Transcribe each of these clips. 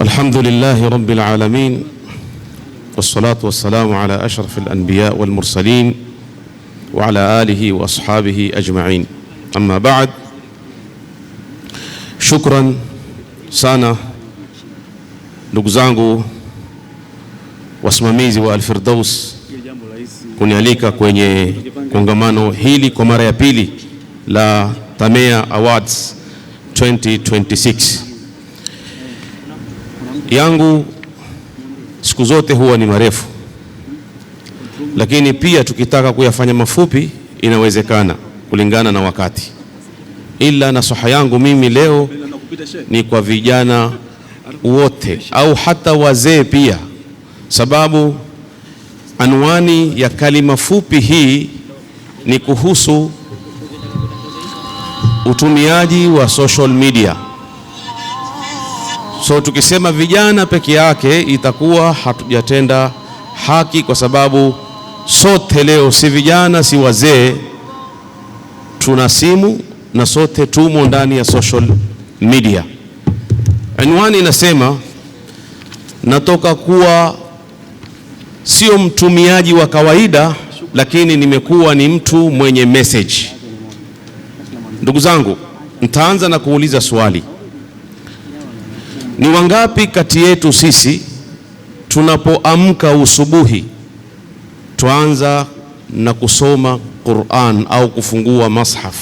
الحمد لله رب العالمين والصلاة والسلام على أشرف الأنبياء والمرسلين وعلى آله وأصحابه أجمعين. أما بعد، شكرا sana ndugu zangu wasimamizi wa Al-Firdaus kunialika kwenye kongamano hili kwa mara ya pili la Tamea Awards 2026. Yangu siku zote huwa ni marefu, lakini pia tukitaka kuyafanya mafupi inawezekana kulingana na wakati. Ila nasaha yangu mimi leo ni kwa vijana wote au hata wazee pia, sababu anwani ya kalima fupi hii ni kuhusu utumiaji wa social media. So tukisema vijana peke yake itakuwa hatujatenda haki, kwa sababu sote leo si vijana si wazee, tuna simu na sote tumo ndani ya social media. Anwani inasema natoka kuwa sio mtumiaji wa kawaida, lakini nimekuwa ni mtu mwenye message. Ndugu zangu, nitaanza na kuuliza swali. Ni wangapi kati yetu sisi tunapoamka usubuhi tuanza na kusoma Qur'an au kufungua mushaf?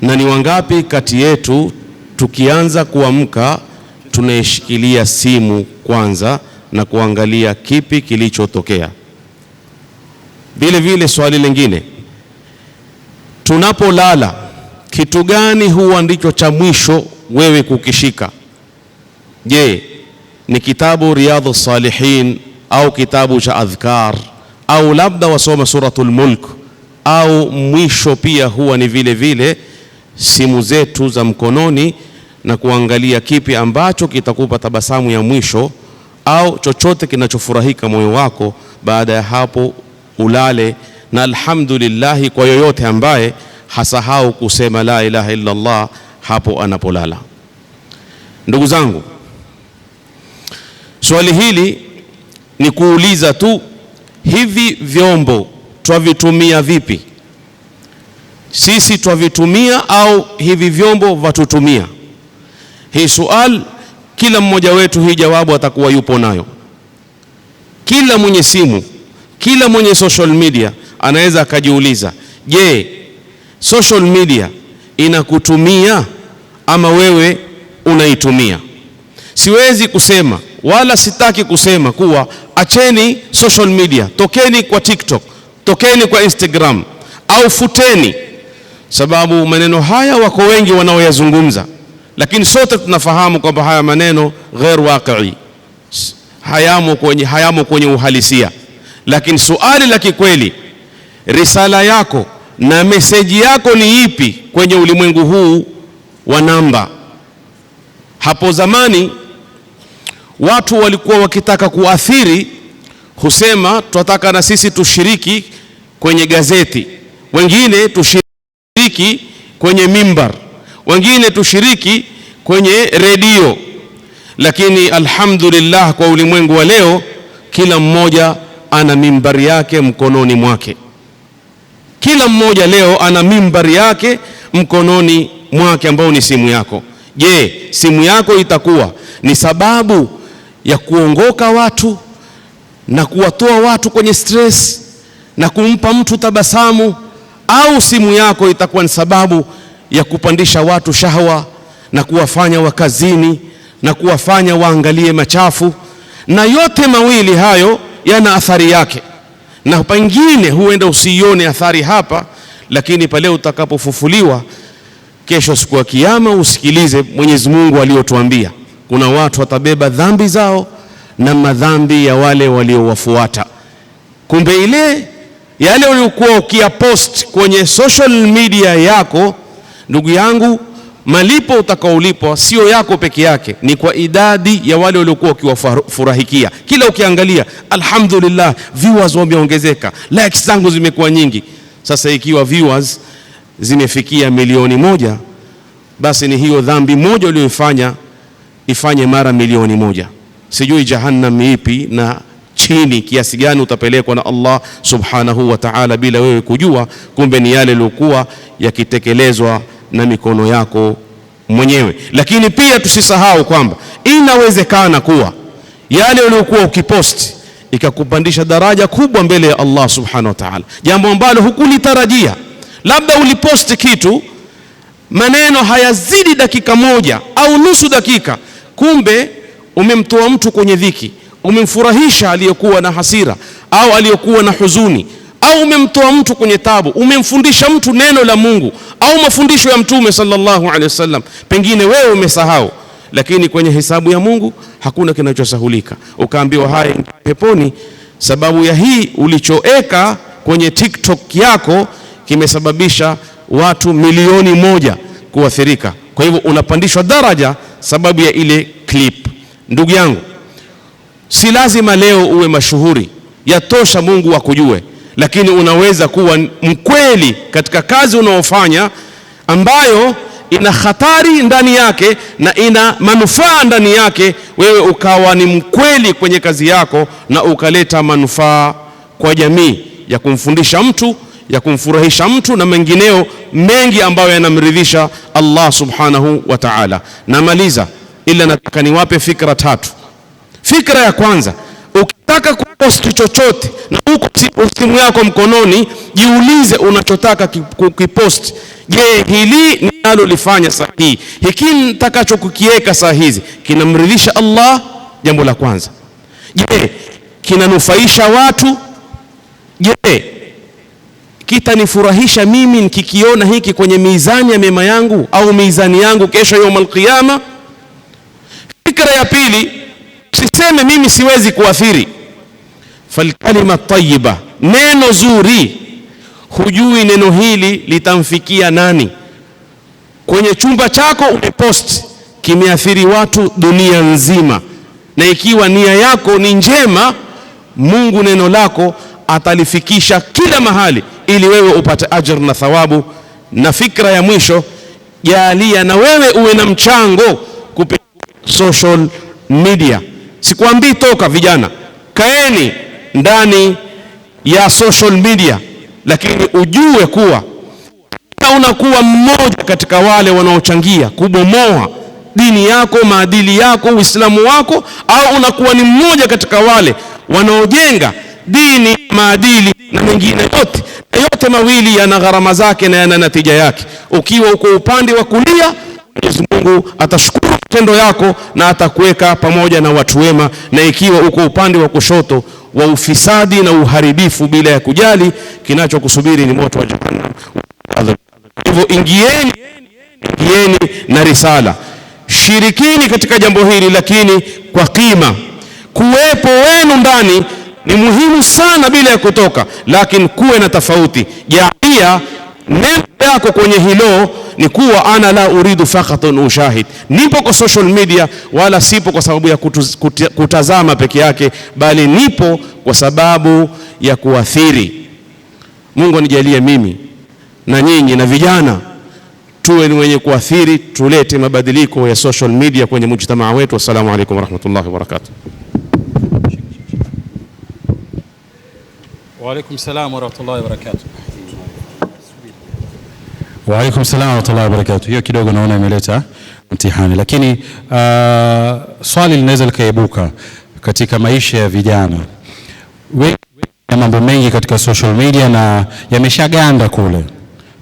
Na ni wangapi kati yetu tukianza kuamka tunaishikilia simu kwanza na kuangalia kipi kilichotokea? Vile vile swali lingine, tunapolala kitu gani huwa ndicho cha mwisho wewe kukishika? Je, ni kitabu Riyadhus Salihin au kitabu cha adhkar au labda wasoma suratul Mulk, au mwisho pia huwa ni vile vile simu zetu za mkononi na kuangalia kipi ambacho kitakupa tabasamu ya mwisho au chochote kinachofurahika moyo wako? Baada ya hapo ulale, na alhamdulillah kwa yoyote ambaye hasahau kusema la ilaha illa Allah hapo anapolala. Ndugu zangu, swali hili ni kuuliza tu, hivi vyombo twavitumia vipi? Sisi twavitumia au hivi vyombo vatutumia? Hii swali kila mmoja wetu hii jawabu atakuwa yupo nayo. Kila mwenye simu, kila mwenye social media anaweza akajiuliza, je, social media inakutumia ama wewe unaitumia? Siwezi kusema wala sitaki kusema kuwa acheni social media, tokeni kwa TikTok, tokeni kwa Instagram au futeni, sababu maneno haya wako wengi wanaoyazungumza, lakini sote tunafahamu kwamba haya maneno ghair waqi, hayamo kwenye uhalisia. Lakini suali la kikweli, risala yako na meseji yako ni ipi kwenye ulimwengu huu wa namba? Hapo zamani watu walikuwa wakitaka kuathiri, husema tunataka na sisi tushiriki kwenye gazeti, wengine tushiriki kwenye mimbar, wengine tushiriki kwenye redio. Lakini alhamdulillah kwa ulimwengu wa leo kila mmoja ana mimbari yake mkononi mwake. Kila mmoja leo ana mimbari yake mkononi mwake ambao ni simu yako. Je, simu yako itakuwa ni sababu ya kuongoka watu na kuwatoa watu kwenye stress na kumpa mtu tabasamu, au simu yako itakuwa ni sababu ya kupandisha watu shahwa na kuwafanya wakazini na kuwafanya waangalie machafu? Na yote mawili hayo yana athari yake, na pengine huenda usione athari hapa, lakini pale utakapofufuliwa kesho siku ya kiyama usikilize Mwenyezi Mungu aliyotuambia, kuna watu watabeba dhambi zao na madhambi ya wale waliowafuata. Kumbe ile yale uliokuwa ukiyapost kwenye social media yako, ndugu yangu, malipo utakaolipwa sio yako peke yake, ni kwa idadi ya wale waliokuwa ukiwafurahikia. Kila ukiangalia, alhamdulillah viewers wameongezeka, likes zangu zimekuwa nyingi. Sasa ikiwa viewers zimefikia milioni 1, basi ni hiyo dhambi moja uliyofanya ifanye mara milioni 1. Sijui jahannam ipi na chini kiasi gani utapelekwa na Allah subhanahu wa ta'ala bila wewe kujua, kumbe ni yale yaliokuwa yakitekelezwa na mikono yako mwenyewe. Lakini pia tusisahau kwamba inawezekana kuwa yale uliokuwa ukiposti ikakupandisha daraja kubwa mbele ya Allah subhanahu wa ta'ala, jambo ambalo hukulitarajia. Labda uliposti kitu, maneno hayazidi dakika 1 au nusu dakika, kumbe umemtoa mtu kwenye dhiki, umemfurahisha aliyekuwa na hasira au aliyekuwa na huzuni, au umemtoa mtu kwenye tabu, umemfundisha mtu neno la Mungu au mafundisho ya Mtume sallallahu alaihi wasallam. Pengine wewe umesahau, lakini kwenye hesabu ya Mungu hakuna kinachosahulika. Ukaambiwa haya peponi, sababu ya hii ulichoeka kwenye TikTok yako kimesababisha watu milioni 1 kuathirika. Kwa hivyo unapandishwa daraja sababu ya ile clip. Ndugu yangu, si lazima leo uwe mashuhuri, yatosha Mungu akujue, lakini unaweza kuwa mkweli katika kazi unaofanya ambayo ina hatari ndani yake na ina manufaa ndani yake. Wewe ukawa ni mkweli kwenye kazi yako na ukaleta manufaa kwa jamii ya kumfundisha mtu, ya kumfurahisha mtu na mengineo mengi ambayo yanamridhisha Allah subhanahu wa ta'ala. Namaliza, ila nataka niwape fikra 3. Fikra ya kwanza, ukitaka kuposti chochote na uko simu yako mkononi, jiulize unachotaka kukiposti. Je, hili ninalolifanya sahihi, hiki nitakachokukiweka saa hizi kinamridhisha Allah? Jambo la kwanza. Je, kinanufaisha watu? Je, kitanifurahisha mimi nikikiona hiki kwenye mizani ya mema yangu au mizani yangu kesho yaumul qiyama? Fikra ya pili, usiseme mimi siwezi kuathiri. Falkalima tayyiba, neno zuri, hujui neno hili litamfikia nani. Kwenye chumba chako umepost, kimeathiri watu dunia nzima, na ikiwa nia yako ni njema, Mungu neno lako atalifikisha kila mahali ili wewe upate ajr na thawabu. Na fikra ya mwisho, jalia na wewe uwe na mchango kupitia social media. Sikwambii toka, vijana kaeni ndani ya social media, lakini ujue kuwa unakuwa mmoja katika wale wanaochangia kubomoa dini yako, maadili yako, Uislamu wako, au unakuwa ni mmoja katika wale wanaojenga dini, maadili na mengine yote. Na yote mawili yana gharama zake na yana natija yake. Ukiwa uko upande wa kulia, Mwenyezi Mungu atashukuru matendo yako na atakuweka pamoja na watu wema, na ikiwa uko upande wa kushoto wa ufisadi na uharibifu bila ya kujali, kinachokusubiri ni moto wa jahannam. Hivyo ingieni na risala, shirikini katika jambo hili, lakini kwa kima. Kuwepo wenu ndani ni muhimu sana bila ya kutoka, lakini kuwe na tofauti. Jalia neno yako kwenye hilo ni kuwa ana la uridu faqatun ushahid, nipo kwa social media wala sipo kwa sababu ya kutazama peke yake, bali nipo kwa sababu ya kuathiri. Mungu anijalie mimi na nyinyi na vijana tuwe ni wenye kuathiri, tulete mabadiliko ya social media kwenye mujtamaa wetu. Assalamu alaykum wa rahmatullahi wa barakatuh. Wa alaykum salam wa rahmatullahi wa barakatuh. Wa alaykum salam wa rahmatullahi wa barakatuh. Hiyo kidogo naona imeleta mtihani, lakini swali linaweza likaibuka katika maisha ya vijana. Mambo mengi katika social media na yameshaganda kule,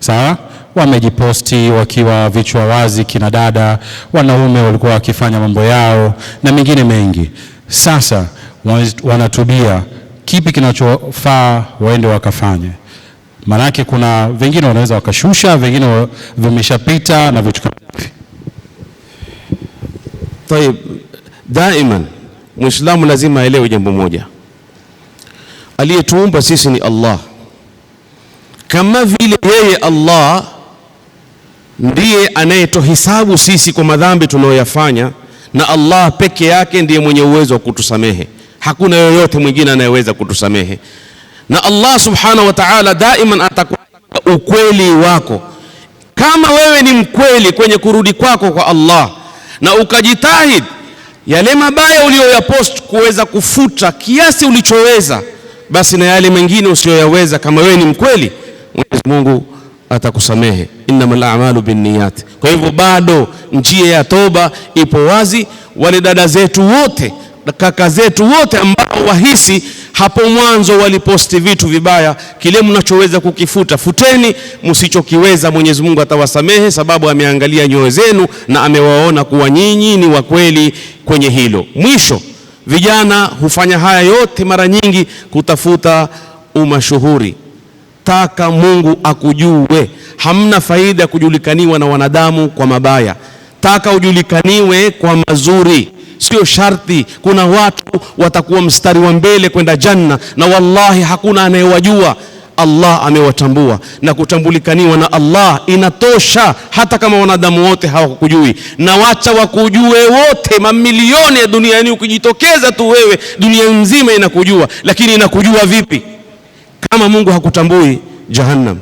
sawa? Wamejiposti wakiwa vichwa wazi, kina dada, wanaume walikuwa wakifanya mambo yao na mengine mengi. Sasa wanatubia, kipi kinachofaa waende wakafanye? Maanake kuna wengine wanaweza wakashusha, wengine vimeshapita na vitu kama hivi. Tayeb, daima Muislamu lazima aelewe jambo moja. Aliyetuumba sisi ni Allah. Kama vile yeye Allah ndiye anayetuhisabu sisi kwa madhambi tunayoyafanya, na Allah peke yake ndiye mwenye uwezo wa kutusamehe. Hakuna yoyote mwingine anayeweza kutusamehe. Na Allah subhanahu wa ta'ala daima atakuwa ukweli wako. Kama wewe ni mkweli kwenye kurudi kwako kwa Allah, na ukajitahid yale mabaya uliyoyapost kuweza kufuta kiasi ulichoweza, basi na yale mengine usiyoyaweza, kama wewe ni mkweli, Mwenyezi Mungu atakusamehe. Innamal a'malu binniyat. Kwa hivyo bado njia ya toba ipo wazi. Wale dada zetu wote, kaka zetu wote ambao wahisi hapo mwanzo waliposti vitu vibaya, kile mnachoweza kukifuta futeni, msichokiweza Mwenyezi Mungu atawasamehe, sababu ameangalia nyoyo zenu na amewaona kuwa nyinyi ni wakweli kwenye hilo. Mwisho, vijana hufanya haya yote mara nyingi kutafuta umashuhuri. Taka Mungu akujue. Hamna faida ya kujulikaniwa na wanadamu kwa mabaya. Taka ujulikaniwe kwa mazuri. Sio sharti. Kuna watu watakuwa mstari wa mbele kwenda janna, na wallahi hakuna anayewajua. Allah amewatambua, na kutambulikaniwa na Allah inatosha, hata kama wanadamu wote hawakujui. Na wacha wakujue wote, mamilioni ya duniani, ukijitokeza tu wewe dunia nzima inakujua. Lakini inakujua vipi kama Mungu hakutambui? Jahannam.